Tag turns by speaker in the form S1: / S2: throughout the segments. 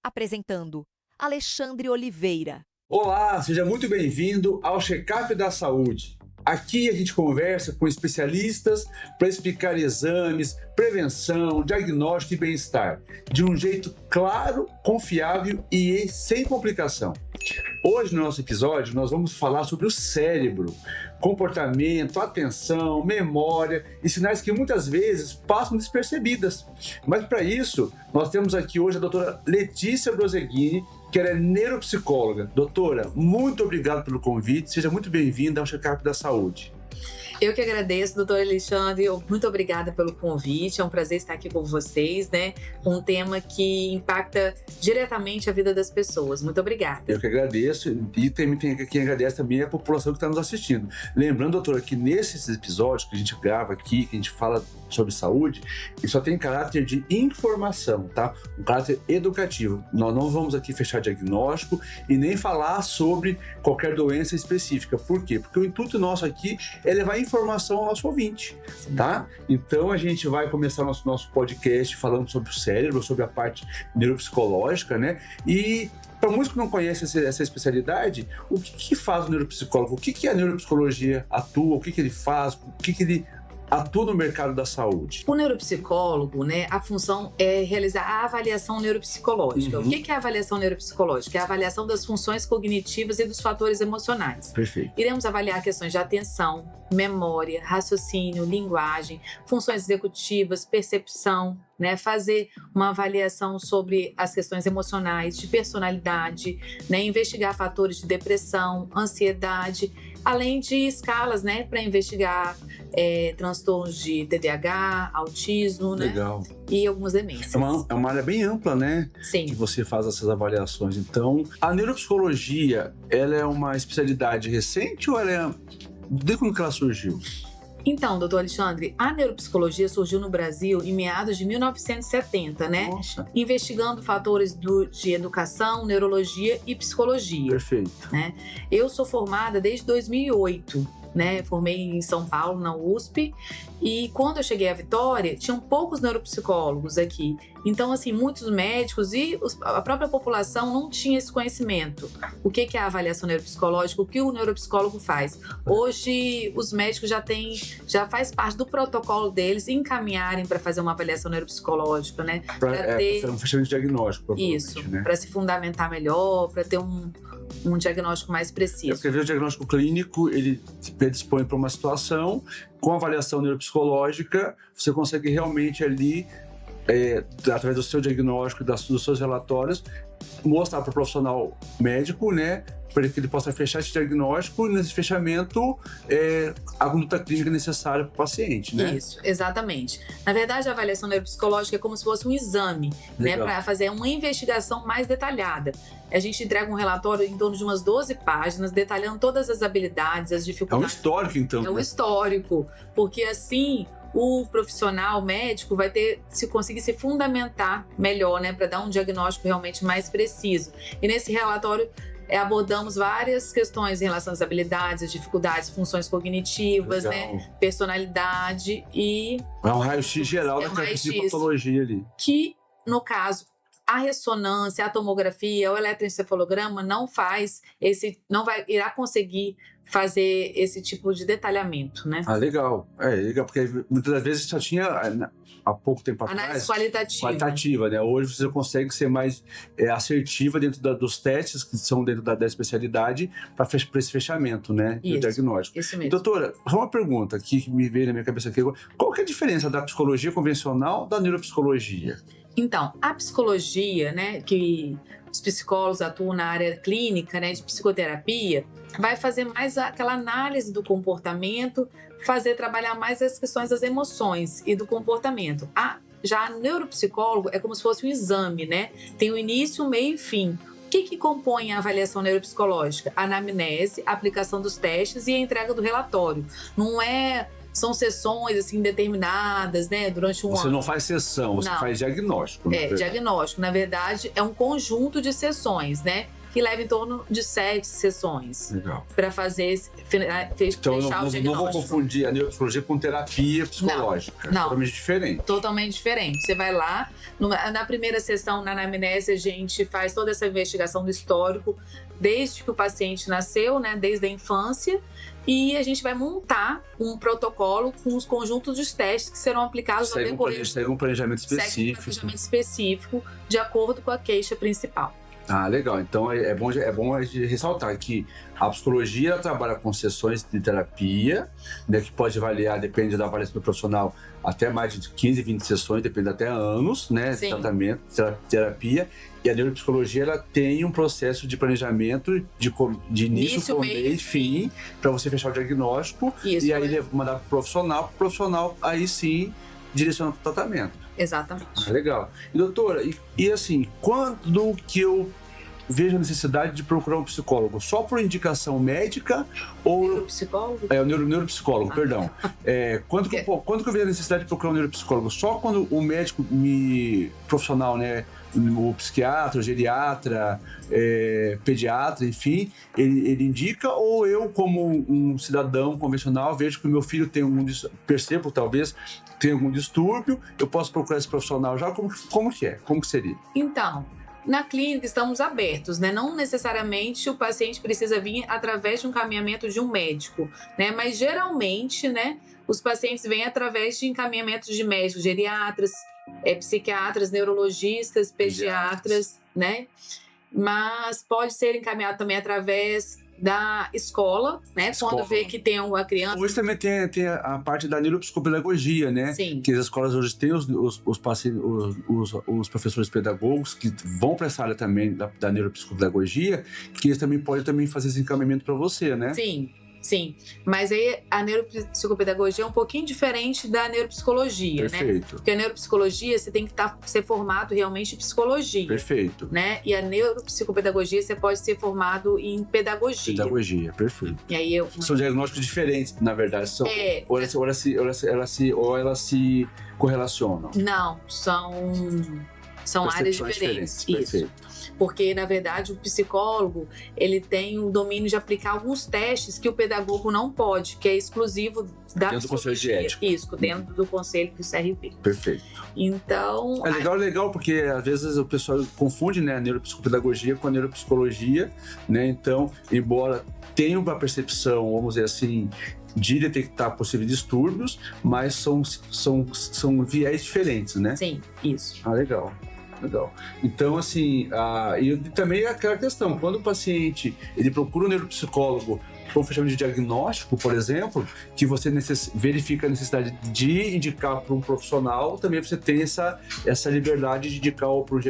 S1: Apresentando Alexandre Oliveira.
S2: Olá, seja muito bem-vindo ao Check-up da Saúde. Aqui a gente conversa com especialistas para explicar exames, prevenção, diagnóstico e bem-estar, de um jeito claro, confiável e sem complicação. Hoje, no nosso episódio, nós vamos falar sobre o cérebro, comportamento, atenção, memória e sinais que muitas vezes passam despercebidas. Mas para isso, nós temos aqui hoje a doutora Letícia Broseghini, que ela é neuropsicóloga. Doutora, muito obrigado pelo convite, seja muito bem-vinda ao Check-up da Saúde.
S3: Eu que agradeço, doutor Alexandre, muito obrigada pelo convite, é um prazer estar aqui com vocês, né? Um tema que impacta diretamente a vida das pessoas. Muito obrigada.
S2: Eu que agradeço, e quem agradece também é a população que está nos assistindo. Lembrando, doutora, que nesses episódios que a gente grava aqui, que a gente fala sobre saúde, ele só tem caráter de informação, tá? Um caráter educativo. Nós não vamos aqui fechar diagnóstico e nem falar sobre qualquer doença específica. Por quê? Porque o intuito nosso aqui é levar informação ao nosso ouvinte, tá? Então a gente vai começar nosso podcast falando sobre o cérebro, sobre a parte neuropsicológica, né? E para muitos que não conhecem essa especialidade, o que faz o neuropsicólogo? O que a neuropsicologia atua? O que ele faz? O que ele atua no mercado da saúde?
S3: O neuropsicólogo, né, a função é realizar a avaliação neuropsicológica. O que é a avaliação neuropsicológica? É a avaliação das funções cognitivas e dos fatores emocionais.
S2: Perfeito.
S3: Iremos avaliar questões de atenção, memória, raciocínio, linguagem, funções executivas, percepção, né, fazer uma avaliação sobre as questões emocionais, de personalidade, né, investigar fatores de depressão, ansiedade, além de escalas, né, para investigar transtornos de TDAH, autismo, né?
S2: Legal.
S3: E algumas demências.
S2: É uma área bem ampla, né?
S3: Sim.
S2: Que você faz essas avaliações. Então, a neuropsicologia, ela é uma especialidade recente ou ela é... Desde quando que ela surgiu?
S3: Então, doutor Alexandre, a neuropsicologia surgiu no Brasil em meados de 1970, né?
S2: Nossa.
S3: Investigando fatores de educação, neurologia e psicologia.
S2: Perfeito.
S3: Né? Eu sou formada desde 2008, né? Formei em São Paulo, na USP, e quando eu cheguei à Vitória, tinham poucos neuropsicólogos aqui. Então, assim, muitos médicos e a própria população não tinha esse conhecimento. O que é a avaliação neuropsicológica? O que o neuropsicólogo faz? Hoje, os médicos já faz parte do protocolo deles encaminharem para fazer uma avaliação neuropsicológica, né?
S2: Para ter um fechamento diagnóstico.
S3: Isso,
S2: né?
S3: para se fundamentar melhor, para ter um diagnóstico mais preciso.
S2: Porque o diagnóstico clínico, ele predispõe para uma situação, com avaliação neuropsicológica, você consegue realmente ali, através do seu diagnóstico, dos seus relatórios, mostrar para o profissional médico, né, para que ele possa fechar esse diagnóstico e nesse fechamento a conduta clínica necessária para o paciente, né?
S3: Isso, exatamente. Na verdade, a avaliação neuropsicológica é como se fosse um exame, né, para fazer uma investigação mais detalhada. A gente entrega um relatório em torno de umas 12 páginas, detalhando todas as habilidades, as dificuldades.
S2: É um histórico, então.
S3: É um histórico, porque assim o profissional médico vai conseguir se fundamentar melhor, né, para dar um diagnóstico realmente mais preciso. E nesse relatório abordamos várias questões em relação às habilidades, às dificuldades, funções cognitivas, né, personalidade e...
S2: É um raio-x geral da patologia ali.
S3: Que, no caso, a ressonância, a tomografia, o eletroencefalograma irá conseguir fazer esse tipo de detalhamento, né?
S2: Ah, legal. Legal, porque muitas das vezes só tinha, há pouco tempo atrás...
S3: Análise qualitativa.
S2: Qualitativa, né? Hoje você consegue ser mais assertiva dentro dos testes que são dentro da especialidade para esse fechamento, né?
S3: Isso,
S2: do diagnóstico.
S3: Isso mesmo.
S2: Doutora, uma pergunta que me veio na minha cabeça aqui agora. Qual que é a diferença da psicologia convencional da neuropsicologia?
S3: Então, a psicologia, né, que os psicólogos atuam na área clínica, né, de psicoterapia, vai fazer mais aquela análise do comportamento, trabalhar mais as questões das emoções e do comportamento. Já o neuropsicólogo é como se fosse um exame, né? Tem o início, o meio e fim. O que compõe a avaliação neuropsicológica? A anamnese, a aplicação dos testes e a entrega do relatório. São sessões assim determinadas, né, durante um ano.
S2: Você não faz sessão, você faz diagnóstico.
S3: Diagnóstico. Na verdade, é um conjunto de sessões, né? que leva em torno de 7 sessões
S2: Legal.
S3: para fazer
S2: Então,
S3: fechar o
S2: não
S3: diagnóstico.
S2: vou confundir a neuropsicologia com terapia psicológica.
S3: Não.
S2: Totalmente diferente.
S3: Totalmente diferente. Você vai lá, na primeira sessão, na anamnese, a gente faz toda essa investigação do histórico, desde que o paciente nasceu, né, desde a infância, e a gente vai montar um protocolo com os conjuntos de testes que serão aplicados ao decorrer.
S2: Segue um planejamento
S3: Segue um
S2: específico.
S3: planejamento específico, de acordo com a queixa principal.
S2: Ah, legal. Então é bom a gente ressaltar que a psicologia ela trabalha com sessões de terapia, né, que pode variar, depende da avaliação do profissional, até mais de 15, 20 sessões, depende até anos, né, de tratamento, terapia. E a neuropsicologia ela tem um processo de planejamento de início, meio e fim, para você fechar o diagnóstico.
S3: Isso,
S2: e aí mandar para o profissional aí sim direciona para o tratamento.
S3: Exatamente.
S2: Ah, legal. E doutora, e assim, quando que eu vejo a necessidade de procurar um psicólogo? Só por indicação médica ou...
S3: Neuropsicólogo?
S2: O neuropsicólogo, perdão. Quando que eu vejo a necessidade de procurar um neuropsicólogo? Só quando o médico profissional, né, o psiquiatra, o geriatra, pediatra, enfim, ele indica, ou eu, como um cidadão convencional, vejo que o meu filho tem percebo, talvez, tem algum distúrbio, eu posso procurar esse profissional já? Como que é? Como que seria?
S3: Então, na clínica estamos abertos, né? Não necessariamente o paciente precisa vir através de um encaminhamento de um médico, né? Mas geralmente, né, os pacientes vêm através de encaminhamentos de médicos, geriatras, psiquiatras, neurologistas, pediatras, né? Mas pode ser encaminhado também através da escola, né? Quando vê que tem uma criança...
S2: Hoje também tem a parte da neuropsicopedagogia, né?
S3: Sim.
S2: Que as escolas hoje têm os professores pedagogos que vão para essa área também da neuropsicopedagogia, que eles também podem fazer esse encaminhamento para você, né?
S3: Sim, mas aí a neuropsicopedagogia é um pouquinho diferente da neuropsicologia,
S2: Perfeito.
S3: Né? Porque a neuropsicologia você tem que ser formado realmente em psicologia.
S2: Perfeito.
S3: Né? E a neuropsicopedagogia você pode ser formado em pedagogia.
S2: Pedagogia, perfeito.
S3: E aí
S2: são diagnósticos diferentes, na verdade. Ou elas se correlacionam?
S3: Não, são áreas diferentes. Isso.
S2: Perfeito.
S3: Porque, na verdade, o psicólogo, ele tem o domínio de aplicar alguns testes que o pedagogo não pode, que é exclusivo da
S2: dentro do conselho de ética.
S3: Isso, dentro do conselho do CRP.
S2: Perfeito.
S3: Então...
S2: É legal, porque às vezes o pessoal confunde, né, a neuropsicopedagogia com a neuropsicologia, né? Então, embora tenha uma percepção, vamos dizer assim, de detectar possíveis distúrbios, mas são viés diferentes, né?
S3: Sim, isso.
S2: Ah, legal. Então, assim, e também aquela questão, quando o paciente ele procura um neuropsicólogo para um fechamento de diagnóstico, por exemplo, que você verifica a necessidade de indicar para um profissional, também você tem essa liberdade de indicar,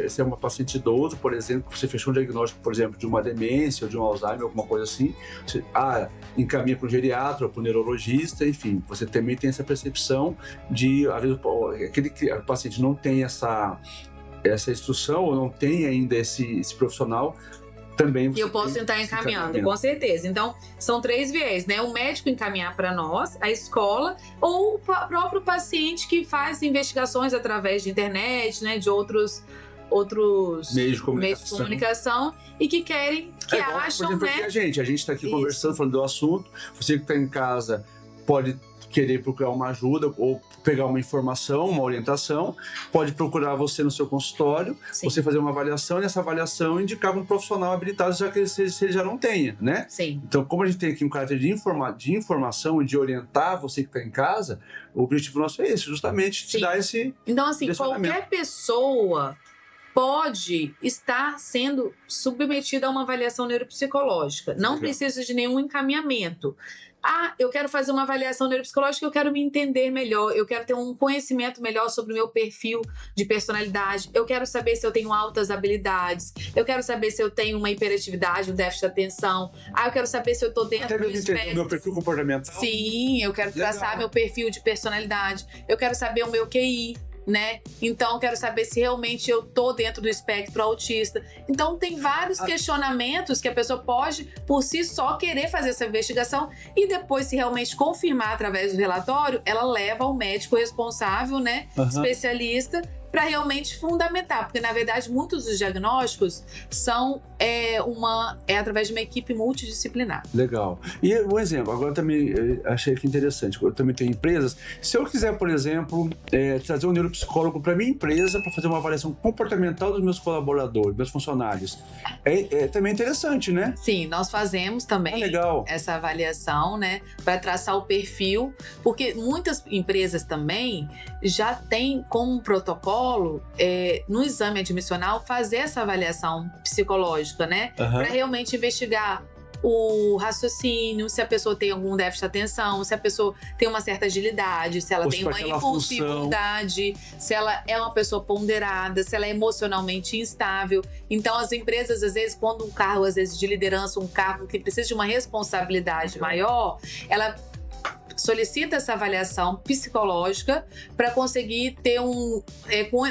S2: se é uma paciente idoso, por exemplo, que você fechou um diagnóstico, por exemplo, de uma demência ou de um Alzheimer, alguma coisa assim, você encaminha para o geriatra ou para o neurologista, enfim, você também tem essa percepção de, às vezes, aquele paciente não tem essa instrução ou não tem ainda esse profissional, também
S3: e eu posso estar encaminhando, com certeza. Então, são 3 viés, né? O médico encaminhar para nós, a escola, ou o próprio paciente que faz investigações através de internet, né? De outros meios de comunicação e que acham,
S2: por exemplo,
S3: né?
S2: A gente está aqui conversando, falando do assunto, você que está em casa pode querer procurar uma ajuda ou pegar uma informação, uma orientação, pode procurar você no seu consultório,
S3: Sim.
S2: Você fazer uma avaliação e nessa avaliação indicar um profissional habilitado, já que se ele já não tenha, né?
S3: Sim.
S2: Então, como a gente tem aqui um caráter de informação e de orientar você que está em casa, o objetivo nosso é esse, justamente te dar esse
S3: Então, assim, qualquer pessoa pode estar sendo submetida a uma avaliação neuropsicológica. Não precisa de nenhum encaminhamento. Eu quero fazer uma avaliação neuropsicológica, eu quero me entender melhor, eu quero ter um conhecimento melhor sobre o meu perfil de personalidade, eu quero saber se eu tenho altas habilidades, eu quero saber se eu tenho uma hiperatividade, um déficit de atenção, eu quero saber se eu estou dentro do espectro.
S2: Meu perfil comportamental.
S3: Sim, eu quero traçar meu perfil de personalidade, eu quero saber o meu QI, né? Então, quero saber se realmente eu tô dentro do espectro autista. Então, tem vários questionamentos que a pessoa pode, por si só, querer fazer essa investigação e depois, se realmente confirmar através do relatório, ela leva ao médico responsável, né? Especialista, para realmente fundamentar, porque na verdade muitos dos diagnósticos são através de uma equipe multidisciplinar.
S2: Legal. E um exemplo, agora também achei que interessante, eu também tenho empresas, se eu quiser, por exemplo, trazer um neuropsicólogo para minha empresa para fazer uma avaliação comportamental dos meus colaboradores, meus funcionários, é também interessante, né?
S3: Sim, nós fazemos também
S2: legal.
S3: Essa avaliação, né, para traçar o perfil, porque muitas empresas também já têm como um protocolo, no exame admissional, fazer essa avaliação psicológica, né, para realmente investigar o raciocínio, se a pessoa tem algum déficit de atenção, se a pessoa tem uma certa agilidade, se ela tem uma impulsividade, se ela é uma pessoa ponderada, se ela é emocionalmente instável. Então, as empresas, às vezes, quando um cargo, às vezes, de liderança, um cargo que precisa de uma responsabilidade maior, ela solicita essa avaliação psicológica para conseguir ter um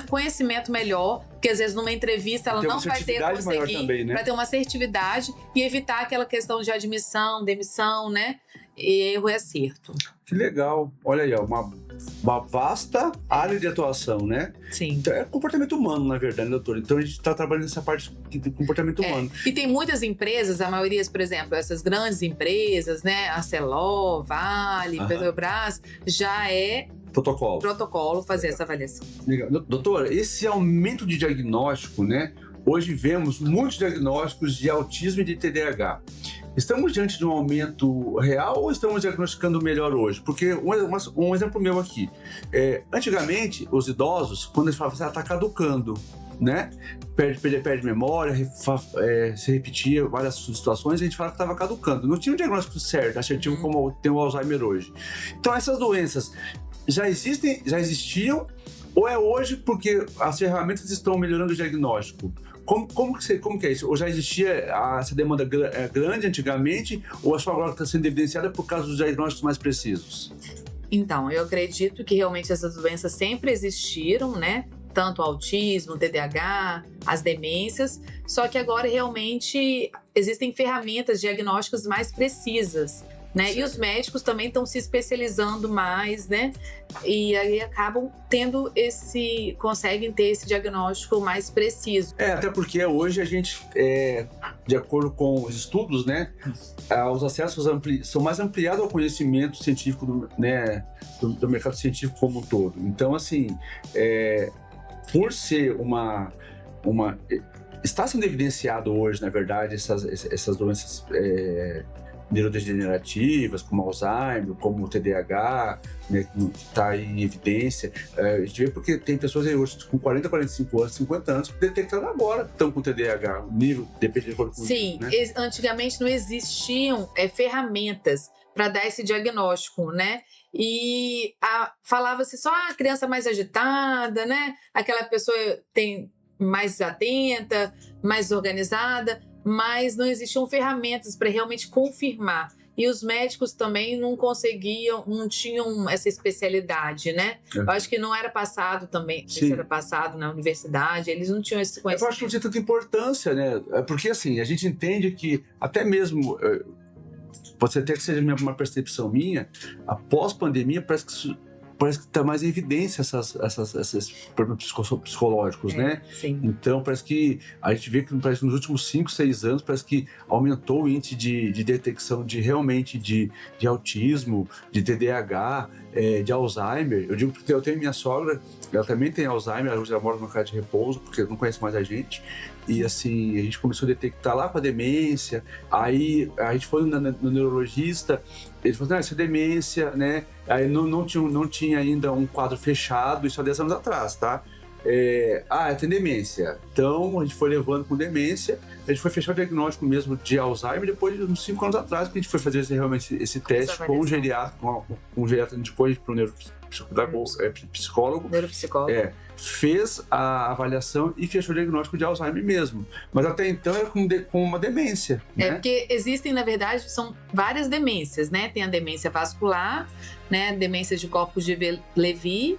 S3: conhecimento melhor, porque às vezes numa entrevista ela não vai ter conseguir, né? Para ter uma assertividade e evitar aquela questão de admissão, demissão, né? Erro e acerto.
S2: Que legal. Olha aí, uma vasta área de atuação, né?
S3: Sim.
S2: Então, é comportamento humano, na verdade, doutor. Então, a gente está trabalhando nessa parte de comportamento humano.
S3: E tem muitas empresas, a maioria, por exemplo, essas grandes empresas, né? Arcelor, Vale, Petrobras, já é protocolo fazer essa avaliação.
S2: Legal. Doutora, esse aumento de diagnóstico, né? Hoje vemos muitos diagnósticos de autismo e de TDAH. Estamos diante de um aumento real ou estamos diagnosticando melhor hoje? Porque um exemplo meu aqui. Antigamente, os idosos, quando eles falavam assim, está caducando, né? Perde memória, se repetia várias situações, a gente falava que estava caducando. Não tinha um diagnóstico certo, assertivo, como tem o Alzheimer hoje. Então, essas doenças já existiam ou é hoje porque as ferramentas estão melhorando o diagnóstico? Como que é isso? Ou já existia essa demanda grande antigamente, ou é só agora que está sendo evidenciada por causa dos diagnósticos mais precisos?
S3: Então, eu acredito que realmente essas doenças sempre existiram, né? Tanto o autismo, o TDAH, as demências, só que agora realmente existem ferramentas diagnósticas mais precisas, né? E os médicos também estão se especializando mais, né? E aí acabam conseguem ter esse diagnóstico mais preciso.
S2: Até porque hoje a gente, de acordo com os estudos, né? Os acessos são mais ampliados ao conhecimento científico do mercado científico como um todo. Então, assim, por ser está sendo evidenciado hoje, na verdade, essas doenças neurodegenerativas, como Alzheimer, como o TDAH, né, que está aí em evidência. A gente vê porque tem pessoas aí hoje com 40, 45 anos, 50 anos, que detectaram agora que estão com TDAH, o nível, depende de acordo com o
S3: Sim,
S2: nível, né?
S3: Antigamente não existiam ferramentas para dar esse diagnóstico, né? E falava-se só a criança mais agitada, né? Aquela pessoa tem mais atenta, mais organizada, mas não existiam ferramentas para realmente confirmar. E os médicos também não tinham essa especialidade, né? Eu acho que não era passado também, isso era passado na universidade, eles não tinham esse conhecimento.
S2: Eu acho que não tinha tanta importância, né? Porque assim, a gente entende que até mesmo, pode ser até que seja uma percepção minha, após pandemia parece que está mais em evidência esses problemas psicológicos, né?
S3: Sim.
S2: Então, parece que a gente vê que nos últimos 5, 6 anos, parece que aumentou o índice de detecção realmente de autismo, de TDAH, de Alzheimer. Eu digo porque eu tenho minha sogra, ela também tem Alzheimer, ela já mora numa casa de repouso, porque não conhece mais a gente. E assim, a gente começou a detectar lá com a demência, aí a gente foi no neurologista, ele falou, isso é demência, né? Aí não tinha ainda um quadro fechado, isso há 10 anos atrás, tá? Tem demência. Então, a gente foi levando com demência, a gente foi fechar o diagnóstico mesmo de Alzheimer depois de uns 5 anos atrás, que a gente foi fazer realmente esse teste com um geriatra, depois para o neuropsicólogo. Fez a avaliação e fechou o diagnóstico de Alzheimer mesmo. Mas até então era com uma demência. Né?
S3: Porque existem, na verdade, são várias demências, né? Tem a demência vascular, né? Demência de corpos de Levy,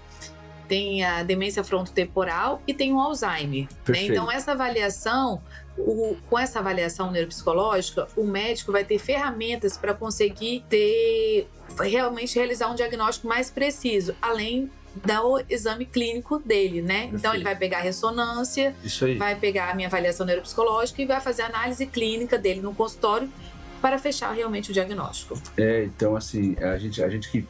S3: tem a demência frontotemporal e tem o Alzheimer. Né? Então, essa avaliação, com essa avaliação neuropsicológica, o médico vai ter ferramentas para conseguir realmente realizar um diagnóstico mais preciso, além do exame clínico dele, né? Então ele vai pegar a ressonância,
S2: Isso aí.
S3: vai pegar a minha avaliação neuropsicológica e vai fazer a análise clínica dele no consultório para fechar realmente o diagnóstico.
S2: Então assim, a gente que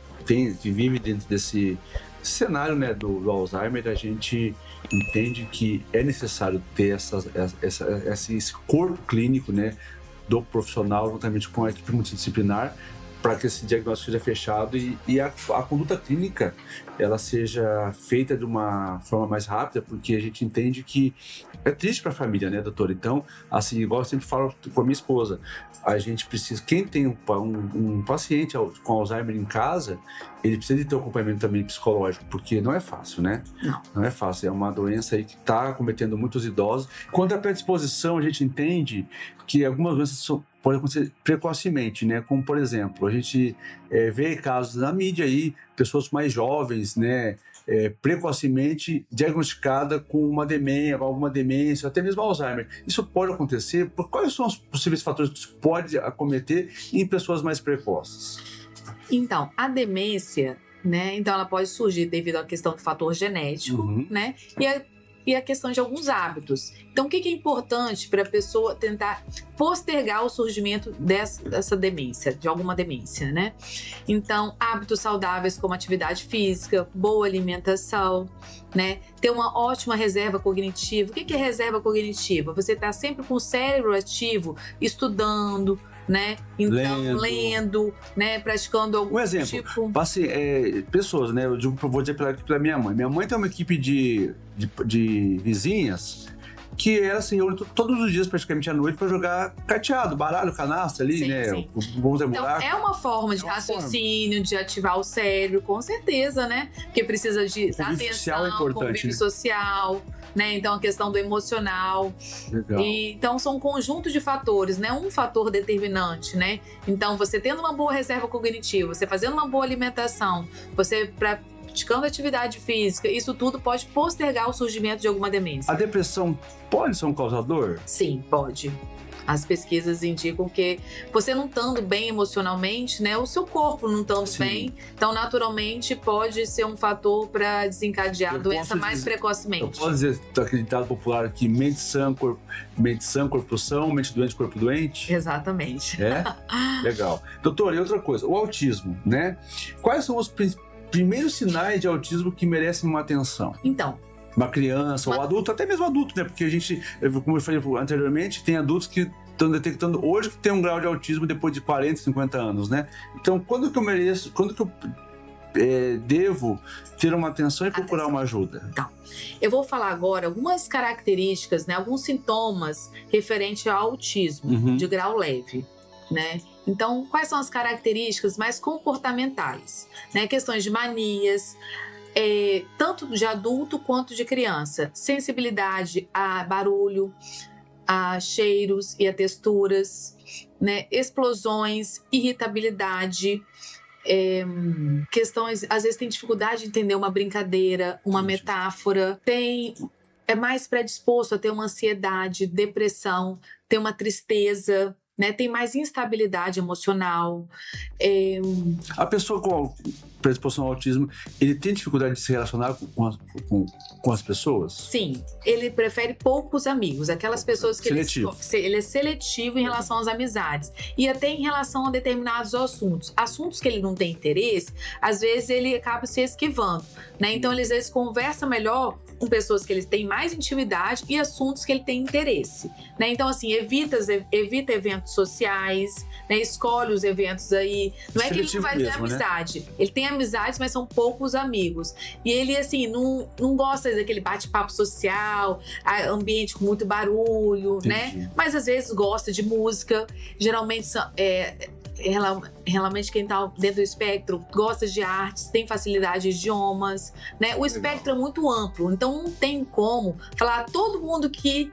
S2: vive dentro desse cenário, né, do Alzheimer, a gente entende que é necessário ter esse corpo clínico, né, do profissional, juntamente com a equipe multidisciplinar, para que esse diagnóstico seja fechado e a conduta clínica ela seja feita de uma forma mais rápida, porque a gente entende que é triste para a família, né, doutor? Então, assim, igual eu sempre falo com a minha esposa, a gente precisa, quem tem um paciente com Alzheimer em casa, ele precisa de ter um acompanhamento também psicológico, porque não é fácil, né? Não é fácil, é uma doença aí que está acometendo muitos idosos. Quanto à predisposição, a gente entende que algumas doenças podem acontecer precocemente, né? Como, por exemplo, a gente vê casos na mídia aí, pessoas mais jovens, né? Precocemente diagnosticada com alguma demência, até mesmo Alzheimer. Isso pode acontecer? Quais são os possíveis fatores que isso pode acometer em pessoas mais precoces?
S3: Então, a demência, né? Então ela pode surgir devido à questão do fator genético, né? E a questão de alguns hábitos. Então, o que é importante para a pessoa tentar postergar o surgimento dessa demência, de alguma demência, né? Então, hábitos saudáveis como atividade física, boa alimentação, né? Ter uma ótima reserva cognitiva. O que é reserva cognitiva? Você está sempre com o cérebro ativo, estudando, né? Então, lendo, né? Praticando algum
S2: exemplo,
S3: tipo...
S2: pessoas, né? Vou dizer pela minha mãe. Minha mãe tem uma equipe de vizinhas que ela se reúne todos os dias, praticamente à noite, para jogar carteado, baralho, canastra ali, né?
S3: Sim.
S2: Então,
S3: é uma forma de raciocínio, de ativar o cérebro, com certeza, né? Porque precisa de atenção, convívio social, né? Então, a questão do emocional.
S2: Legal.
S3: Então, são um conjunto de fatores, né? Um fator determinante, né? Então, você tendo uma boa reserva cognitiva, você fazendo uma boa alimentação, você praticando atividade física, isso tudo pode postergar o surgimento de alguma demência.
S2: A depressão pode ser um causador?
S3: Sim, pode. As pesquisas indicam que você não estando bem emocionalmente, né, o seu corpo não estando bem, então naturalmente pode ser um fator para desencadear a doença mais precocemente.
S2: Eu posso dizer, aquele ditado popular aqui, mente sã, corpo são, mente doente, corpo doente?
S3: Exatamente.
S2: Legal. Doutor, e outra coisa, o autismo, né? Quais são os primeiros sinais de autismo que merecem uma atenção?
S3: Então,
S2: uma criança ou adulto, até mesmo adulto, né? Porque a gente, como eu falei anteriormente, tem adultos que estão detectando hoje que tem um grau de autismo depois de 40, 50 anos, né? Então, quando que eu devo ter uma atenção e procurar uma ajuda?
S3: Então, eu vou falar agora algumas características, né? Alguns sintomas referentes ao autismo de grau leve, né? Então, quais são as características mais comportamentais, né? Questões de manias, tanto de adulto quanto de criança. Sensibilidade a barulho, a cheiros e a texturas, né? Explosões, irritabilidade, questões, às vezes tem dificuldade de entender uma brincadeira, uma metáfora, é mais predisposto a ter uma ansiedade, depressão, ter uma tristeza, né? Tem mais instabilidade emocional.
S2: A pessoa com predisposição ao autismo, ele tem dificuldade de se relacionar com as pessoas?
S3: Sim, ele prefere poucos amigos, aquelas pessoas que ele é seletivo em relação às amizades e até em relação a determinados assuntos que ele não tem interesse, às vezes ele acaba se esquivando, né? Então ele às vezes conversa melhor com pessoas que ele tem mais intimidade e assuntos que ele tem interesse, né? Então assim, evita eventos sociais, né? Escolhe os eventos aí, não é que ele não vai ter amizade, né? Ele tem amizades, mas são poucos amigos. E ele, assim, não gosta daquele bate-papo social, ambiente com muito barulho, né? Mas às vezes gosta de música. Geralmente, realmente quem está dentro do espectro gosta de artes, tem facilidade de idiomas, né? O espectro é muito amplo, então não tem como falar todo mundo que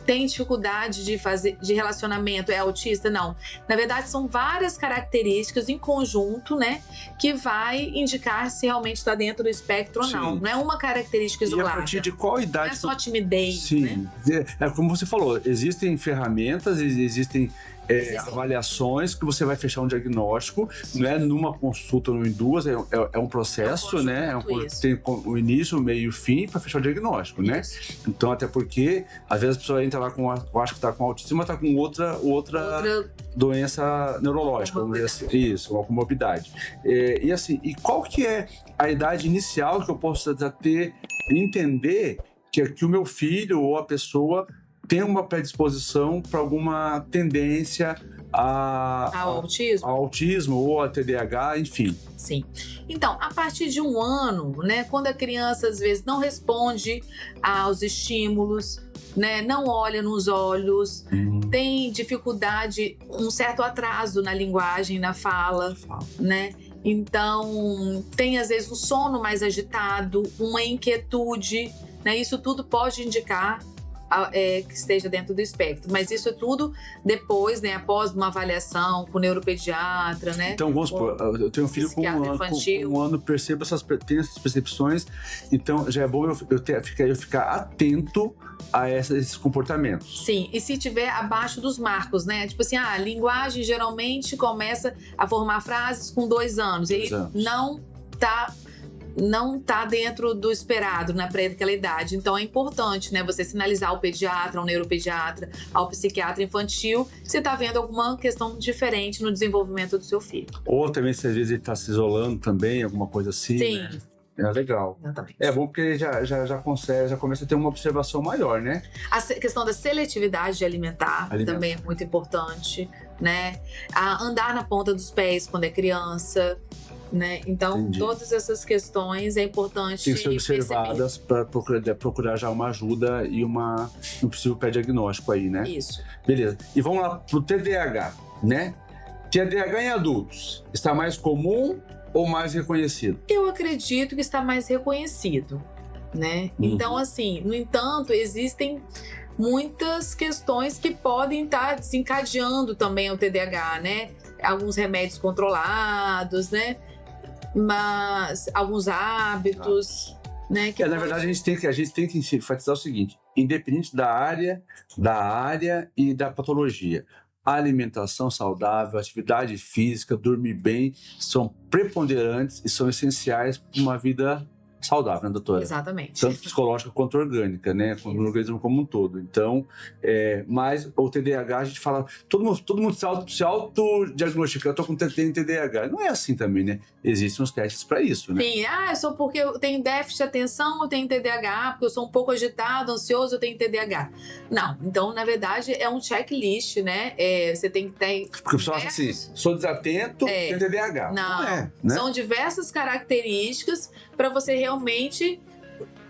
S3: tem dificuldade de relacionamento, é autista, não. Na verdade, são várias características em conjunto, né, que vai indicar se realmente está dentro do espectro ou não. Não é uma característica isolada.
S2: E a partir de qual idade?
S3: Não é só timidez,
S2: né? Como você falou, existem ferramentas, existem avaliações que você vai fechar um diagnóstico, não é numa consulta ou em duas, é um processo, né? Tem o início, o meio e o fim para fechar o diagnóstico, né? Então, até porque, às vezes a pessoa entra lá acha que está com autismo, mas está com outra doença neurológica, vamos dizer assim. Isso, uma comorbidade. E assim, e qual que é a idade inicial que eu posso entender que o meu filho ou a pessoa tem uma predisposição para alguma tendência ao autismo ou a TDAH, enfim.
S3: Sim. Então, a partir de 1 ano, né, quando a criança às vezes não responde aos estímulos, né, não olha nos olhos, tem dificuldade, um certo atraso na linguagem, na fala, né? Então, tem às vezes um sono mais agitado, uma inquietude, né? Isso tudo pode indicar que esteja dentro do espectro, mas isso é tudo depois, né, após uma avaliação com o neuropediatra, né?
S2: Então, vamos supor, eu tenho um filho com 1 ano, percebo tenho essas percepções, então já é bom eu ficar atento a esses comportamentos.
S3: Sim, e se tiver abaixo dos marcos, né? Tipo assim, a linguagem geralmente começa a formar frases com 2 anos, e não tá dentro do esperado, né, para aquela idade. Então é importante, né, você sinalizar ao pediatra, ao neuropediatra, ao psiquiatra infantil, se você tá vendo alguma questão diferente no desenvolvimento do seu filho.
S2: Ou também, se às vezes ele tá se isolando também, alguma coisa assim.
S3: Sim.
S2: Né? É legal.
S3: Exatamente.
S2: É bom porque já começa a ter uma observação maior, né?
S3: A questão da seletividade alimentar também é muito importante, né? Andar na ponta dos pés quando é criança, né? Então,
S2: Entendi.
S3: Todas essas questões é importante
S2: tem que ser observadas para procurar já uma ajuda e um possível pré-diagnóstico aí, né?
S3: Isso.
S2: Beleza. E vamos lá pro TDAH, né? TDAH em adultos, está mais comum ou mais reconhecido?
S3: Eu acredito que está mais reconhecido, né? Então, assim, no entanto, existem muitas questões que podem estar desencadeando também o TDAH, né? Alguns remédios controlados, né? Mas alguns hábitos, né?
S2: Na verdade, a gente tem que enfatizar o seguinte: independente da área e da patologia, a alimentação saudável, atividade física, dormir bem são preponderantes e são essenciais para uma vida saudável, né, doutora?
S3: Exatamente.
S2: Tanto psicológica quanto orgânica, né? No organismo como um todo. Então, mas o TDAH, a gente fala, todo mundo se autodiagnostica, eu tô com TDAH. Não é assim também, né? Existem uns testes para isso, né?
S3: Sim, é só porque eu tenho déficit de atenção, eu tenho TDAH, porque eu sou um pouco agitado, ansioso, eu tenho TDAH. Não, então, na verdade, é um checklist, né? Você tem que ter...
S2: Porque o pessoal acha assim, sou desatento, tenho TDAH.
S3: Não
S2: é, né?
S3: São diversas características para você realmente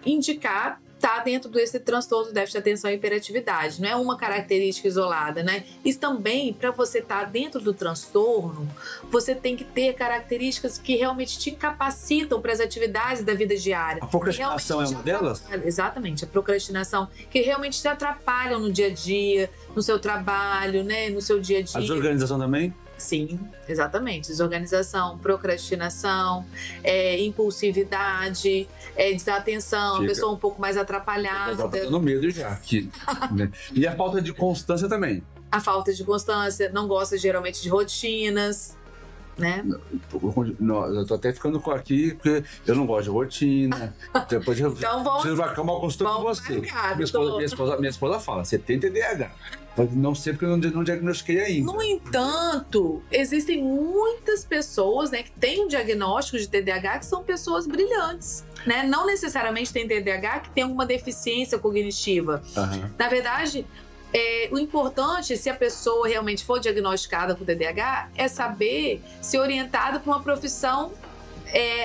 S3: indicar tá dentro desse transtorno de déficit de atenção e hiperatividade. Não é uma característica isolada, né? Isso também, para você estar dentro do transtorno, você tem que ter características que realmente te capacitam para as atividades da vida diária.
S2: A procrastinação é uma delas?
S3: Exatamente, a procrastinação, que realmente te atrapalham no dia a dia, no seu trabalho, né? No seu dia a dia.
S2: A desorganização também?
S3: Sim, exatamente. Desorganização, procrastinação, impulsividade, desatenção, pessoa um pouco mais atrapalhada.
S2: Tá dando medo já aqui, né? E a falta de constância também.
S3: A falta de constância, não gosta geralmente de rotinas, né?
S2: Eu tô até ficando aqui, porque eu não gosto de rotina. Depois
S3: então
S2: preciso marcar uma consulta com você. Minha esposa fala, você tem TDAH. Não sei porque eu não diagnostiquei ainda.
S3: No entanto, existem muitas pessoas, né, que têm um diagnóstico de TDAH que são pessoas brilhantes, né? Não necessariamente tem TDAH que tem alguma deficiência cognitiva. Na verdade, o importante, se a pessoa realmente for diagnosticada com TDAH, é saber ser orientada para uma profissão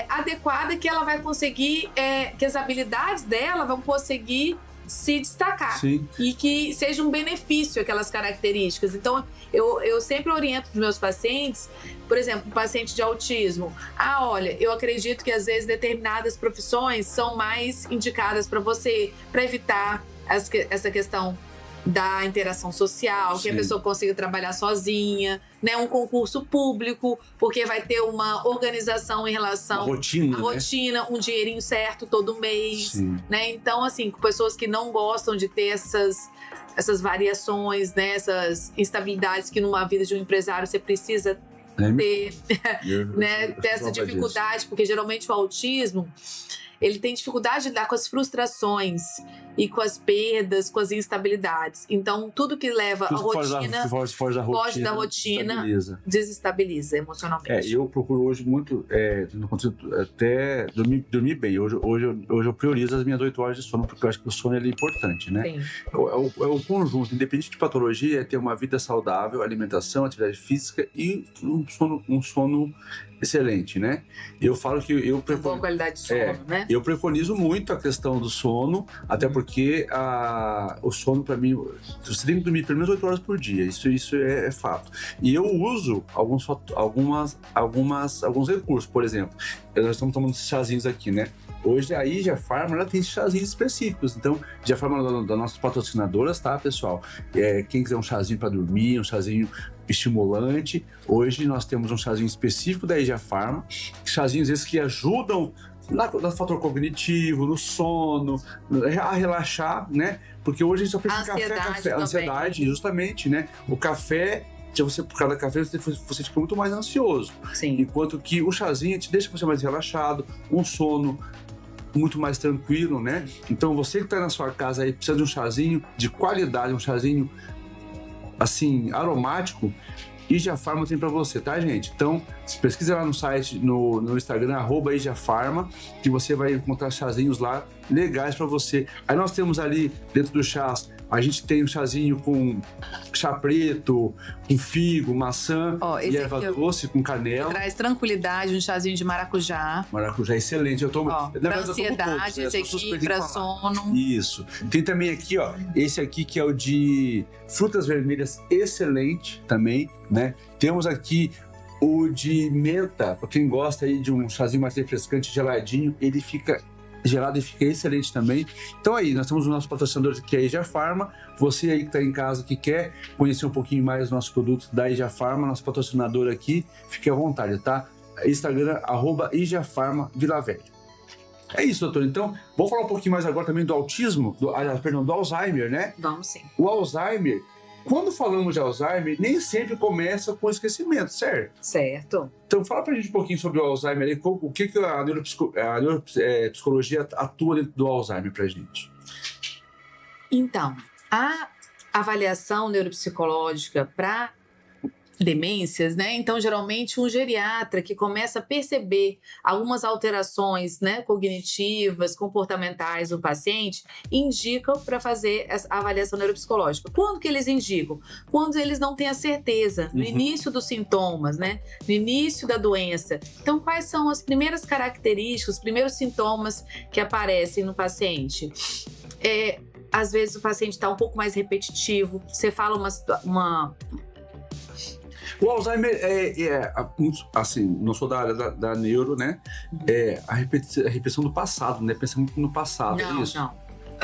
S3: adequada, que ela vai conseguir, que as habilidades dela vão conseguir se destacar.
S2: Sim.
S3: E que seja um benefício aquelas características. Então, eu sempre oriento os meus pacientes, por exemplo, um paciente de autismo. Olha, eu acredito que às vezes determinadas profissões são mais indicadas para você, para evitar essa questão da interação social, que a
S2: Sim.
S3: pessoa consiga trabalhar sozinha, né? Um concurso público, porque vai ter uma organização em relação
S2: Uma rotina,
S3: à rotina, um dinheirinho certo todo mês,
S2: Sim.
S3: né? Então, assim, com pessoas que não gostam de ter essas variações, né? Essas instabilidades que numa vida de um empresário você precisa ter, né? Ter essa dificuldade, porque geralmente o autismo, ele tem dificuldade de lidar com as frustrações e com as perdas, com as instabilidades. Então, tudo que leva
S2: Tudo
S3: a rotina,
S2: foge da rotina,
S3: desestabiliza emocionalmente.
S2: Eu procuro hoje muito, não consigo até dormir bem. Hoje eu priorizo as minhas 8 horas de sono, porque eu acho que o sono é importante, né?
S3: Sim.
S2: É o conjunto, independente de patologia, é ter uma vida saudável, alimentação, atividade física e um sono excelente, né? Eu falo que
S3: Boa qualidade de sono, né?
S2: Eu preconizo muito a questão do sono, até porque o sono, para mim, você tem que dormir pelo menos 8 horas por dia, isso é fato. E eu uso alguns recursos, por exemplo, nós estamos tomando esses chazinhos aqui, né? Hoje a Ija Pharma, ela tem chazinhos específicos. Então, Ija Pharma é das nossas patrocinadoras, tá, pessoal? Quem quiser um chazinho para dormir, um chazinho estimulante, hoje nós temos um chazinho específico da Ija Pharma, chazinhos esses que ajudam no fator cognitivo, no sono, a relaxar, né? Porque hoje a gente só pensa em café, ansiedade, justamente, né? O café, por causa do café, você fica muito mais ansioso.
S3: Sim.
S2: Enquanto que o chazinho te deixa você mais relaxado, um sono muito mais tranquilo, né? Então você que tá na sua casa aí, precisa de um chazinho de qualidade, um chazinho assim, aromático, Ija Pharma tem pra você, tá, gente? Então, pesquisa lá no site, no Instagram, @IjaPharma, que você vai encontrar chazinhos lá legais pra você. Aí nós temos ali, dentro do chás, a gente tem um chazinho com chá preto, com figo, maçã e erva doce, com canela.
S3: Traz tranquilidade, um chazinho de maracujá.
S2: Maracujá é excelente. Eu tomo,
S3: pra ansiedade, esse aqui, pra sono.
S2: Isso. Tem também aqui, ó, esse aqui que é o de frutas vermelhas, excelente também, né? Temos aqui o de menta, pra quem gosta aí de um chazinho mais refrescante, geladinho, ele fica gelado e fica excelente também. Então aí, nós temos o nosso patrocinador que é a Ija Pharma. Você aí que está em casa, que quer conhecer um pouquinho mais dos nossos produtos da Ija Pharma, nosso patrocinador aqui, fique à vontade, tá? Instagram, @IjaPharma Vila Velha. É isso, doutor. Então, vamos falar um pouquinho mais agora também do autismo, do Alzheimer, né?
S3: Vamos sim.
S2: O Alzheimer, quando falamos de Alzheimer, nem sempre começa com esquecimento, certo?
S3: Certo.
S2: Então, fala pra gente um pouquinho sobre o Alzheimer aí, o que a neuropsicologia atua dentro do Alzheimer pra gente.
S3: Então, a avaliação neuropsicológica para demências, né? Então, geralmente, um geriatra que começa a perceber algumas alterações, né, cognitivas, comportamentais do paciente, indicam para fazer a avaliação neuropsicológica. Quando que eles indicam? Quando eles não têm a certeza, no início dos sintomas, né? No início da doença. Então, quais são as primeiras características, os primeiros sintomas que aparecem no paciente? Às vezes, o paciente está um pouco mais repetitivo. Você fala
S2: O Alzheimer assim, não sou da área da neuro, né? É a repetição do passado, né? Pensa muito no passado,
S3: não,
S2: é isso?
S3: Não?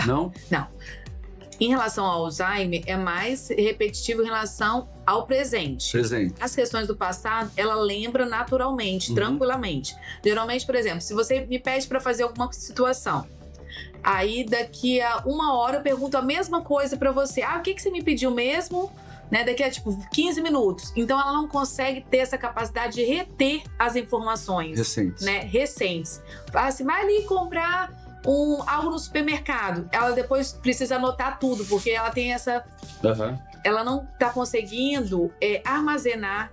S2: Não?
S3: Não. Em relação ao Alzheimer, é mais repetitivo em relação ao presente. As questões do passado, ela lembra naturalmente, tranquilamente. Geralmente, por exemplo, se você me pede para fazer alguma situação, aí daqui a 1 hora eu pergunto a mesma coisa para você. O que você me pediu mesmo? Né, daqui a 15 minutos. Então ela não consegue ter essa capacidade de reter as informações recentes. Assim, vai ali comprar algo no supermercado. Ela depois precisa anotar tudo, porque ela tem essa. Ela não está conseguindo armazenar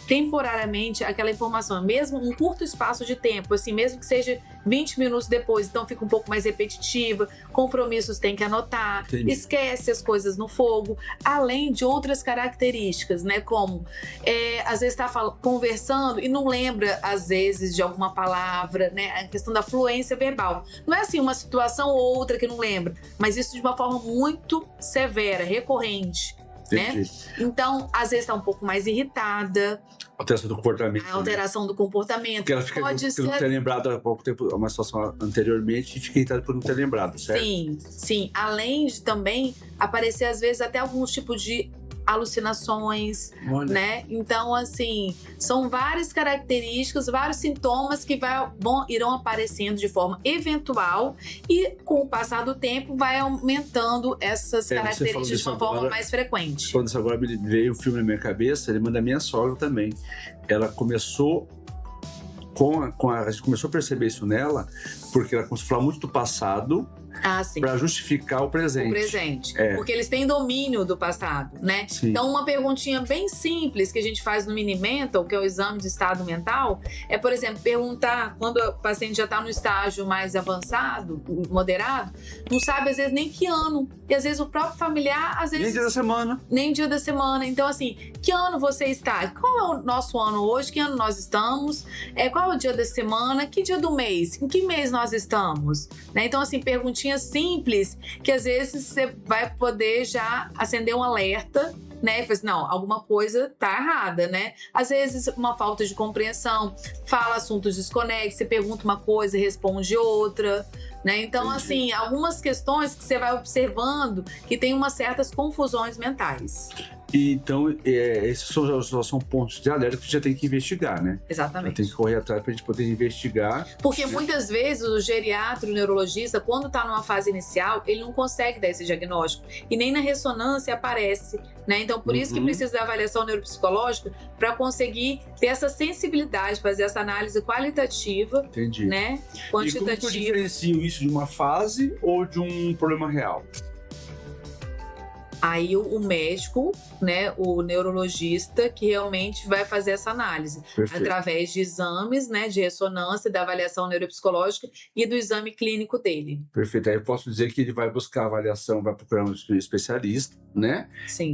S3: temporariamente aquela informação, mesmo um curto espaço de tempo, assim, mesmo que seja 20 minutos depois, então fica um pouco mais repetitiva, compromissos tem que anotar, esquece as coisas no fogo, além de outras características, né, como às vezes está conversando e não lembra, às vezes, de alguma palavra, né, a questão da fluência verbal. Não é assim uma situação ou outra que não lembra, mas isso de uma forma muito severa, recorrente. Né? Então, às vezes está um pouco mais irritada,
S2: Alteração do comportamento.
S3: A alteração do comportamento.
S2: Porque ela fica por não ter lembrado há pouco tempo uma situação anteriormente e fica irritada por não ter lembrado, certo?
S3: Sim. Além de também aparecer, às vezes, até alguns tipos de alucinações, né? Então, assim, são várias características, vários sintomas que irão aparecendo de forma eventual e, com o passar do tempo, vai aumentando essas características de uma forma mais frequente.
S2: Falando isso agora, me veio um filme na minha cabeça, ele manda minha sogra também. Ela começou a gente começou a perceber isso nela, porque ela começou a falar muito do passado, para justificar o presente.
S3: O presente. Porque eles têm domínio do passado, né?
S2: Sim.
S3: Então, uma perguntinha bem simples que a gente faz no Mini-Mental, que é o exame de estado mental, é, por exemplo, perguntar, quando o paciente já está no estágio mais avançado, moderado, não sabe, às vezes, nem que ano. E, às vezes, o próprio familiar, às vezes...
S2: Nem dia da semana.
S3: Nem dia da semana. Então, assim, que ano você está? Qual é o nosso ano hoje? Que ano nós estamos? Qual é o dia da semana? Que dia do mês? Em que mês nós estamos? Né? Então, assim, perguntinhas simples que às vezes você vai poder já acender um alerta, né? E falar assim, não, alguma coisa tá errada, né? Às vezes uma falta de compreensão, fala assuntos desconexos, você pergunta uma coisa e responde outra, né? Então, assim, algumas questões que você vai observando que tem umas certas confusões mentais.
S2: Então, esses são pontos de alerta que a gente já tem que investigar, né?
S3: Exatamente.
S2: Tem que correr atrás para a gente poder investigar.
S3: Porque muitas vezes o geriatra, o neurologista, quando está numa fase inicial, ele não consegue dar esse diagnóstico. E nem na ressonância aparece, né? Então, por isso que precisa da avaliação neuropsicológica para conseguir ter essa sensibilidade, fazer essa análise qualitativa,
S2: Entendi.
S3: Né? Quantitativa.
S2: E como que eu diferencio isso de uma fase ou de um problema real?
S3: Aí o médico, né, o neurologista, que realmente vai fazer essa análise.
S2: Perfeito.
S3: Através de exames, né, de ressonância, da avaliação neuropsicológica e do exame clínico dele.
S2: Perfeito. Aí eu posso dizer que ele vai buscar avaliação, vai procurar um especialista, né?
S3: Sim.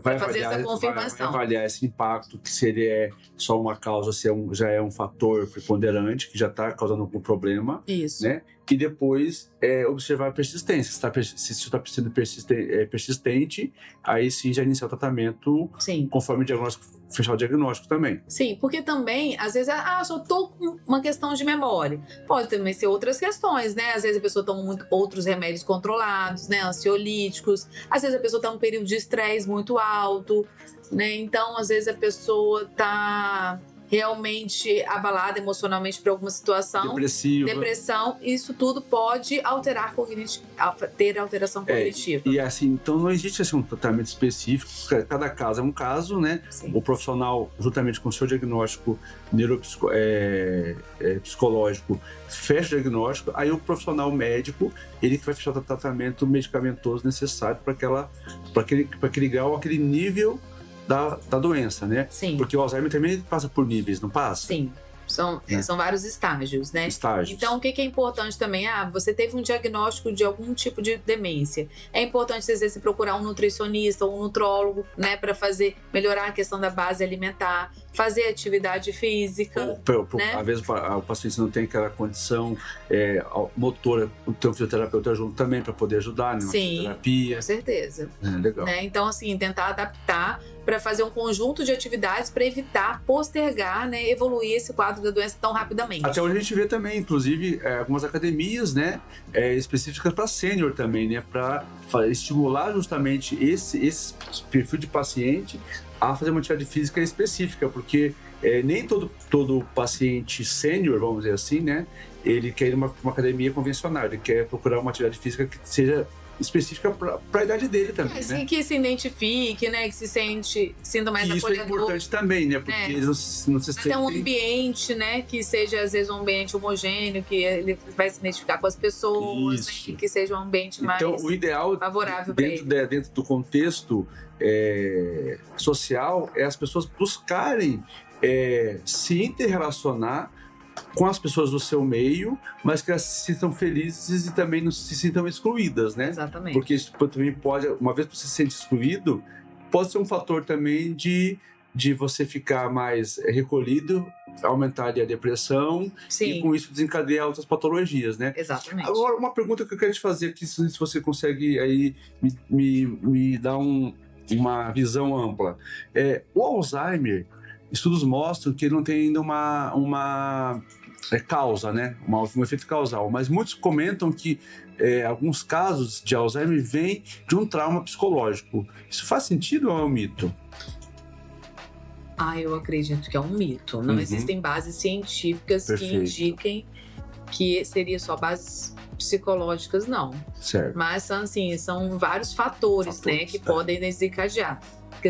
S2: Vai
S3: fazer
S2: avaliar,
S3: essa confirmação.
S2: Vai avaliar esse impacto, que se ele é só uma causa, se já é um fator preponderante, que já está causando algum problema.
S3: Isso.
S2: Né? E depois observar a persistência. Se isso está sendo persistente, aí sim já iniciar o tratamento.
S3: Sim.
S2: Conforme o diagnóstico, fechar o diagnóstico também.
S3: Sim, porque também, às vezes, só tô com uma questão de memória. Pode também ser outras questões, né? Às vezes a pessoa toma outros remédios controlados, né? Ansiolíticos. Às vezes a pessoa tá num período de estresse muito alto, né? Então, às vezes a pessoa tá realmente abalada emocionalmente por alguma situação, depressão, isso tudo pode ter alteração cognitiva.
S2: E assim, então não existe assim, um tratamento específico, cada caso é um caso, né?
S3: Sim.
S2: O profissional, juntamente com o seu diagnóstico psicológico, fecha o diagnóstico, aí o profissional médico, ele que vai fechar o tratamento medicamentoso necessário para aquele grau, aquele nível da doença, né?
S3: Sim.
S2: Porque o Alzheimer também passa por níveis, não passa?
S3: Sim. São vários estágios, né? Então, o que é importante também? Você teve um diagnóstico de algum tipo de demência. É importante, às vezes, procurar um nutricionista ou um nutrólogo, né? Para melhorar a questão da base alimentar, fazer atividade física. Né?
S2: Às vezes, o paciente não tem aquela condição motora, tem um fisioterapeuta junto também para poder ajudar, né?
S3: Sim,
S2: terapia.
S3: Com certeza.
S2: Legal.
S3: Né? Então, assim, tentar adaptar para fazer um conjunto de atividades para evitar postergar, né, evoluir esse quadro da doença tão rapidamente.
S2: Até hoje a gente vê também, inclusive, algumas academias, né, específicas para sênior também, né, para estimular justamente esse perfil de paciente a fazer uma atividade física específica, porque nem todo paciente sênior, vamos dizer assim, né, ele quer ir numa academia convencional, ele quer procurar uma atividade física que seja específica para a idade dele também, né?
S3: Que se identifique, né? Que se sinta mais acolhedor.
S2: Isso é importante também, né? Porque eles não se sentem...
S3: Até um ambiente, né? Que seja, às vezes, um ambiente homogêneo, que ele vai se identificar com as pessoas, né? Que seja um ambiente mais
S2: o ideal,
S3: favorável para ele.
S2: Dentro do contexto social, é as pessoas buscarem se interrelacionar com as pessoas do seu meio, mas que elas se sintam felizes e também não se sintam excluídas, né?
S3: Exatamente.
S2: Porque isso também pode, uma vez que você se sente excluído, pode ser um fator também de você ficar mais recolhido, aumentar ali a depressão.
S3: Sim.
S2: E com isso desencadear outras patologias, né?
S3: Exatamente.
S2: Agora, uma pergunta que eu quero te fazer aqui, se você consegue aí me dar uma visão ampla. O Alzheimer, estudos mostram que ele não tem ainda uma causa, né? Um efeito causal. Mas muitos comentam que alguns casos de Alzheimer vêm de um trauma psicológico. Isso faz sentido ou é um mito?
S3: Eu acredito que é um mito. Não existem bases científicas que indiquem que seria só bases psicológicas, não.
S2: Certo.
S3: Mas são vários fatores, né, que podem desencadear.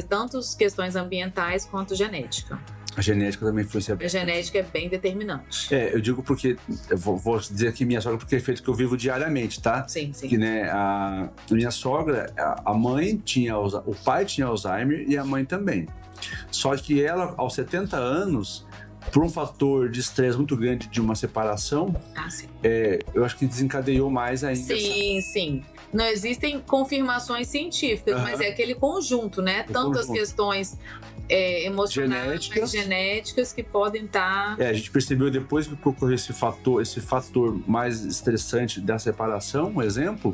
S3: Tanto questões ambientais quanto genética.
S2: A genética também influencia.
S3: A genética é bem determinante.
S2: Eu digo porque, eu vou dizer aqui minha sogra, porque é feito que eu vivo diariamente, tá?
S3: Sim.
S2: Que, né, a minha sogra, a mãe tinha, o pai tinha Alzheimer e a mãe também. Só que ela, aos 70 anos, por um fator de estresse muito grande de uma separação, eu acho que desencadeou mais ainda.
S3: Sim. Não existem confirmações científicas, mas é aquele conjunto, né? Tantas questões emocionais, genéticas que podem estar...
S2: A gente percebeu depois que ocorreu esse fator mais estressante da separação, um exemplo,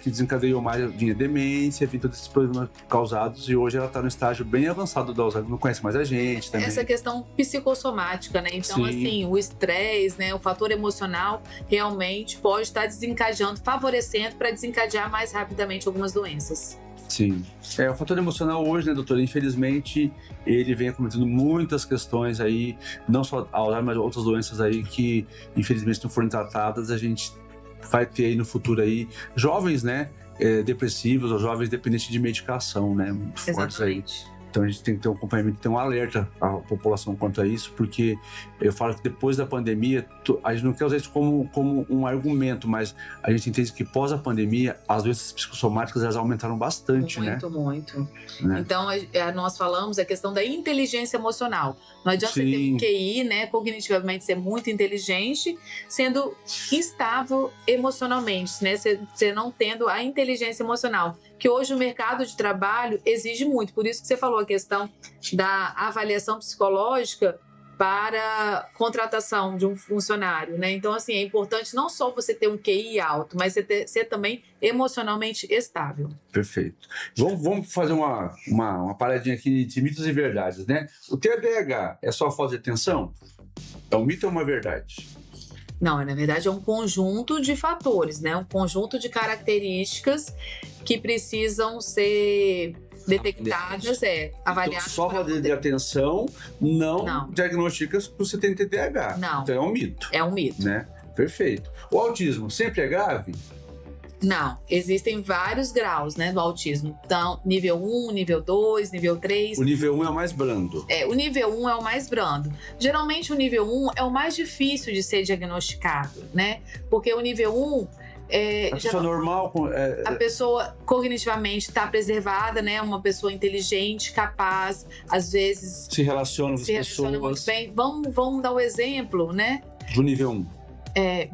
S2: que desencadeou mais, vinha demência, vinha todos esses problemas causados, e hoje ela está no estágio bem avançado da Alzheimer, não conhece mais a gente também.
S3: Essa questão psicossomática, né? Então, o estresse, né? O fator emocional realmente pode estar desencadeando, favorecendo para desencadear mais rapidamente algumas doenças.
S2: Sim. O fator emocional hoje, né, doutora, infelizmente, ele vem acometendo muitas questões aí, não só Alzheimer, mas outras doenças aí que, infelizmente, não foram tratadas. A gente vai ter aí no futuro aí jovens, né, depressivos ou jovens dependentes de medicação, né, muito fortes aí. Então a gente tem que ter um acompanhamento, ter um alerta à população quanto a isso, porque eu falo que depois da pandemia, a gente não quer usar isso como um argumento, mas a gente entende que pós a pandemia, as doenças psicossomáticas elas aumentaram bastante,
S3: muito. Né? Então nós falamos a questão da inteligência emocional. Não adianta você ter um QI, né, cognitivamente ser muito inteligente, sendo instável emocionalmente, né, você não tendo a inteligência emocional. Que hoje o mercado de trabalho exige muito. Por isso que você falou a questão da avaliação psicológica para contratação de um funcionário, né? Então, é importante não só você ter um QI alto, mas ser também emocionalmente estável.
S2: Perfeito. Vamos fazer uma paradinha aqui de mitos e verdades, né? O TDAH é só falta de atenção? É um mito ou uma verdade?
S3: Não, na verdade é um conjunto de fatores, né? Um conjunto de características que precisam ser detectadas, avaliadas.
S2: Então, só falta de atenção não diagnostica que você tem TDAH.
S3: Não.
S2: Então é um mito.
S3: É um mito.
S2: Né? Perfeito. O autismo sempre é grave?
S3: Não, existem vários graus, né, do autismo. Então, nível 1, nível 2, nível 3.
S2: O nível 1 é o mais brando.
S3: O nível 1 é o mais brando. Geralmente, o nível 1 é o mais difícil de ser diagnosticado, né? Porque o nível 1...
S2: a pessoa normal...
S3: A pessoa cognitivamente está preservada, né? Uma pessoa inteligente, capaz, às vezes...
S2: Se relaciona com as pessoas.
S3: Se relaciona muito bem. Vamos dar o exemplo, né?
S2: Do nível 1.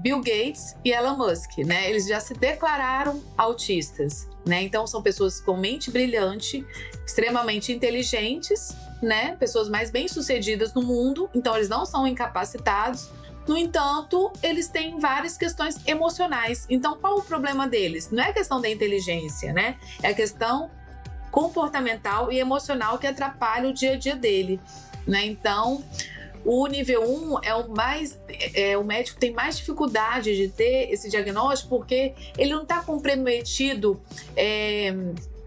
S3: Bill Gates e Elon Musk, né? Eles já se declararam autistas, né? Então são pessoas com mente brilhante, extremamente inteligentes, né? Pessoas mais bem-sucedidas no mundo, então eles não são incapacitados. No entanto, eles têm várias questões emocionais. Então, qual o problema deles? Não é a questão da inteligência, né? É a questão comportamental e emocional que atrapalha o dia a dia dele, né? Então, o nível 1 o médico tem mais dificuldade de ter esse diagnóstico porque ele não está comprometido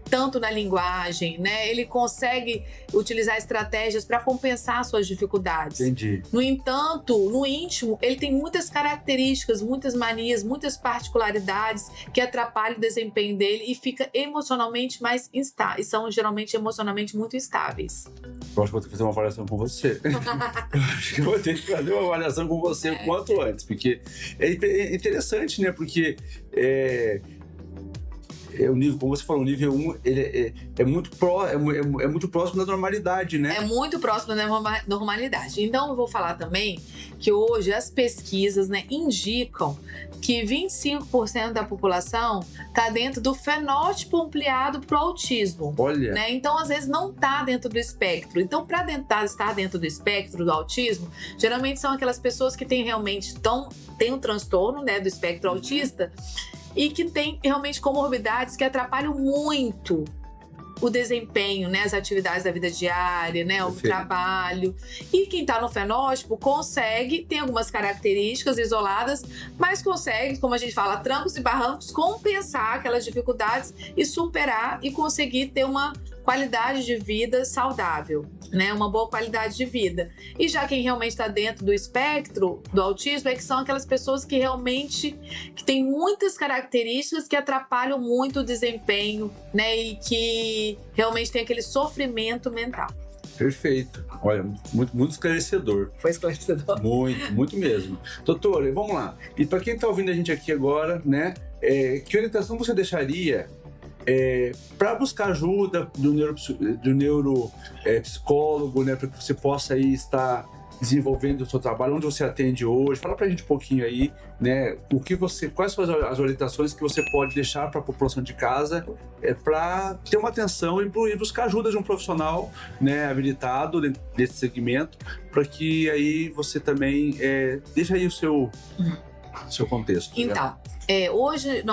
S3: tanto na linguagem, né? Ele consegue utilizar estratégias para compensar suas dificuldades.
S2: Entendi.
S3: No entanto, no íntimo, ele tem muitas características, muitas manias, muitas particularidades que atrapalham o desempenho dele e fica emocionalmente mais instável. E são geralmente emocionalmente muito instáveis.
S2: Eu acho que vou ter que fazer uma avaliação com você. Acho que vou ter que fazer uma avaliação com você o quanto antes, porque é interessante, né? Porque o nível, como você falou, o nível 1 ele é muito próximo da normalidade, né?
S3: É muito próximo da normalidade. Então, eu vou falar também que hoje as pesquisas, né, indicam que 25% da população está dentro do fenótipo ampliado para o autismo.
S2: Olha!
S3: Né? Então, às vezes, não está dentro do espectro. Então, para estar dentro do espectro do autismo, geralmente são aquelas pessoas que têm um transtorno, né, do espectro autista, e que tem realmente comorbidades que atrapalham muito o desempenho, né? As atividades da vida diária, né? O trabalho. E quem está no fenótipo consegue, tem algumas características isoladas, mas consegue, como a gente fala, trancos e barrancos, compensar aquelas dificuldades e superar e conseguir ter uma qualidade de vida saudável, né? Uma boa qualidade de vida. E já quem realmente está dentro do espectro do autismo é que são aquelas pessoas que realmente que têm muitas características que atrapalham muito o desempenho, né? E que realmente tem aquele sofrimento mental.
S2: Perfeito. Olha, muito esclarecedor.
S3: Foi esclarecedor?
S2: Muito mesmo. Doutora, vamos lá. E para quem está ouvindo a gente aqui agora, né? Que orientação você deixaria para buscar ajuda do neuropsicólogo, né, para que você possa aí estar desenvolvendo o seu trabalho, onde você atende hoje? Fala para a gente um pouquinho aí, né, quais são as orientações que você pode deixar para a população de casa para ter uma atenção e buscar ajuda de um profissional, né, habilitado nesse segmento, para que aí você também deixa aí o seu contexto.
S3: Então, hoje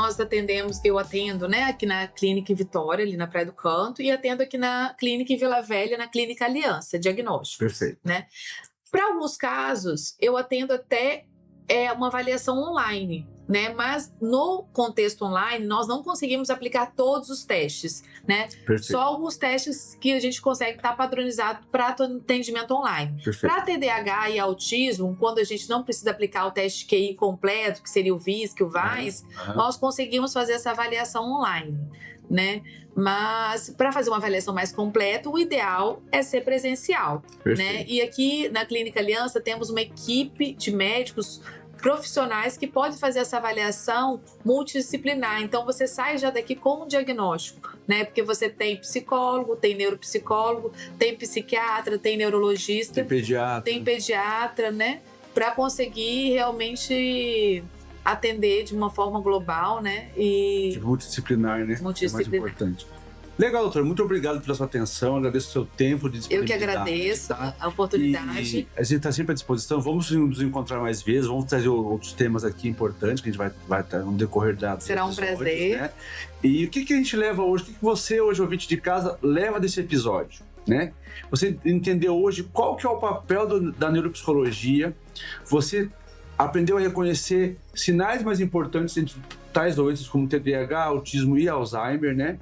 S3: eu atendo, né, aqui na Clínica em Vitória, ali na Praia do Canto, e atendo aqui na Clínica em Vila Velha, na Clínica Aliança Diagnósticos.
S2: Perfeito.
S3: Né? Para alguns casos, eu atendo até uma avaliação online, né? Mas no contexto online, nós não conseguimos aplicar todos os testes, né?
S2: Perfeito.
S3: Só alguns testes que a gente consegue estar padronizado para atendimento online. Para TDAH e autismo, quando a gente não precisa aplicar o teste QI completo, que seria o VISC, o VAIS, nós conseguimos fazer essa avaliação online, né? Mas para fazer uma avaliação mais completa, o ideal é ser presencial, né? E aqui na Clínica Aliança temos uma equipe de médicos profissionais que podem fazer essa avaliação multidisciplinar. Então você sai já daqui com um diagnóstico, né? Porque você tem psicólogo, tem neuropsicólogo, tem psiquiatra, tem neurologista, tem pediatra, né? Para conseguir realmente atender de uma forma global, né? E
S2: multidisciplinar, né?
S3: Multidisciplinar.
S2: É mais importante. Legal, doutora. Muito obrigado pela sua atenção. Agradeço o seu tempo de disponibilidade.
S3: Eu que agradeço a oportunidade.
S2: E a gente está sempre à disposição. Vamos nos encontrar mais vezes. Vamos trazer outros temas aqui importantes que a gente vai estar no decorrer da
S3: Será um prazer.
S2: Né? E o que a gente leva hoje? O que você hoje, ouvinte de casa, leva desse episódio? Né? Você entendeu hoje qual que é o papel da neuropsicologia? Você aprendeu a reconhecer sinais mais importantes entre tais doenças como TDAH, autismo e Alzheimer, né?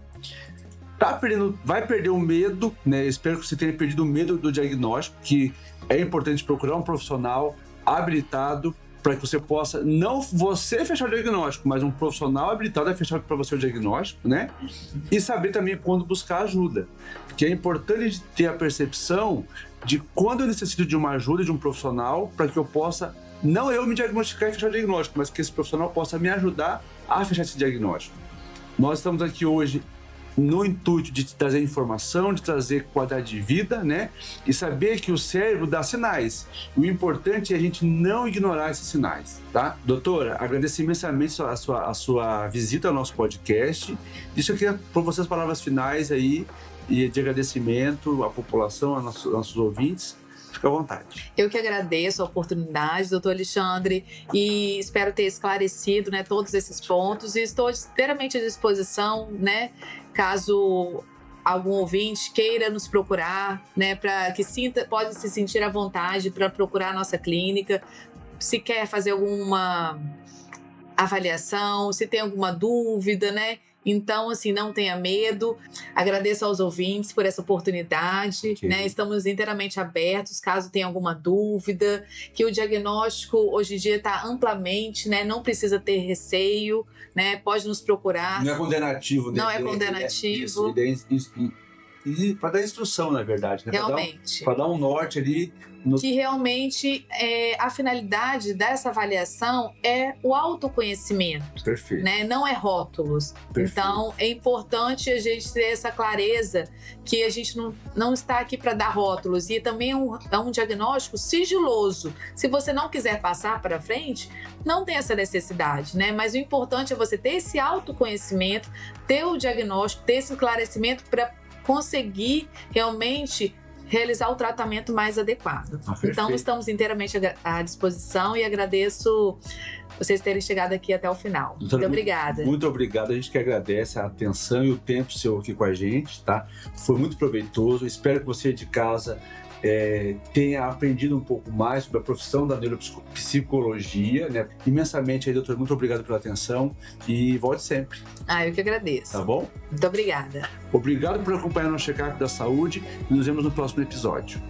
S2: Vai perder o medo, né? Espero que você tenha perdido o medo do diagnóstico, que é importante procurar um profissional habilitado para que você possa, não você fechar o diagnóstico, mas um profissional habilitado a fechar para você o diagnóstico, né? E saber também quando buscar ajuda, porque é importante ter a percepção de quando eu necessito de uma ajuda de um profissional para que eu possa, não eu me diagnosticar e fechar o diagnóstico, mas que esse profissional possa me ajudar a fechar esse diagnóstico. Nós estamos aqui hoje no intuito de trazer informação, de trazer qualidade de vida, né? E saber que o cérebro dá sinais. O importante é a gente não ignorar esses sinais, tá? Doutora, agradeço imensamente a sua visita ao nosso podcast. Deixa eu queria por vocês palavras finais aí e de agradecimento à população, aos nossos ouvintes. Fica à vontade.
S3: Eu que agradeço a oportunidade, doutor Alexandre, e espero ter esclarecido, né, todos esses pontos, e estou inteiramente à disposição, né, caso algum ouvinte queira nos procurar, né, para que pode se sentir à vontade para procurar a nossa clínica, se quer fazer alguma avaliação, se tem alguma dúvida, né? Então, assim, não tenha medo. Agradeço aos ouvintes por essa oportunidade, né? Estamos inteiramente abertos, caso tenha alguma dúvida, que o diagnóstico hoje em dia está amplamente, né? Não precisa ter receio, né? Pode nos procurar.
S2: Não é condenativo.
S3: Não é condenativo.
S2: E para dar instrução, na verdade, né?
S3: Realmente.
S2: Para dar um norte ali.
S3: Que realmente a finalidade dessa avaliação é o autoconhecimento.
S2: Perfeito.
S3: Né? Não é rótulos.
S2: Perfeito.
S3: Então, é importante a gente ter essa clareza que a gente não está aqui para dar rótulos. E também é um diagnóstico sigiloso. Se você não quiser passar para frente, não tem essa necessidade, né? Mas o importante é você ter esse autoconhecimento, ter o diagnóstico, ter esse esclarecimento para conseguir realmente realizar o tratamento mais adequado.
S2: Perfeito.
S3: Então, estamos inteiramente à disposição e agradeço vocês terem chegado aqui até o final.
S2: Doutora,
S3: Muito obrigada.
S2: Muito obrigado. A gente que agradece a atenção e o tempo seu aqui com a gente, tá? Foi muito proveitoso. Espero que você de casa tenha aprendido um pouco mais sobre a profissão da neuropsicologia, né? Imensamente aí, doutor, muito obrigado pela atenção e volte sempre.
S3: Eu que agradeço.
S2: Tá bom?
S3: Muito obrigada.
S2: Obrigado por acompanhar nosso check-up da saúde e nos vemos no próximo episódio.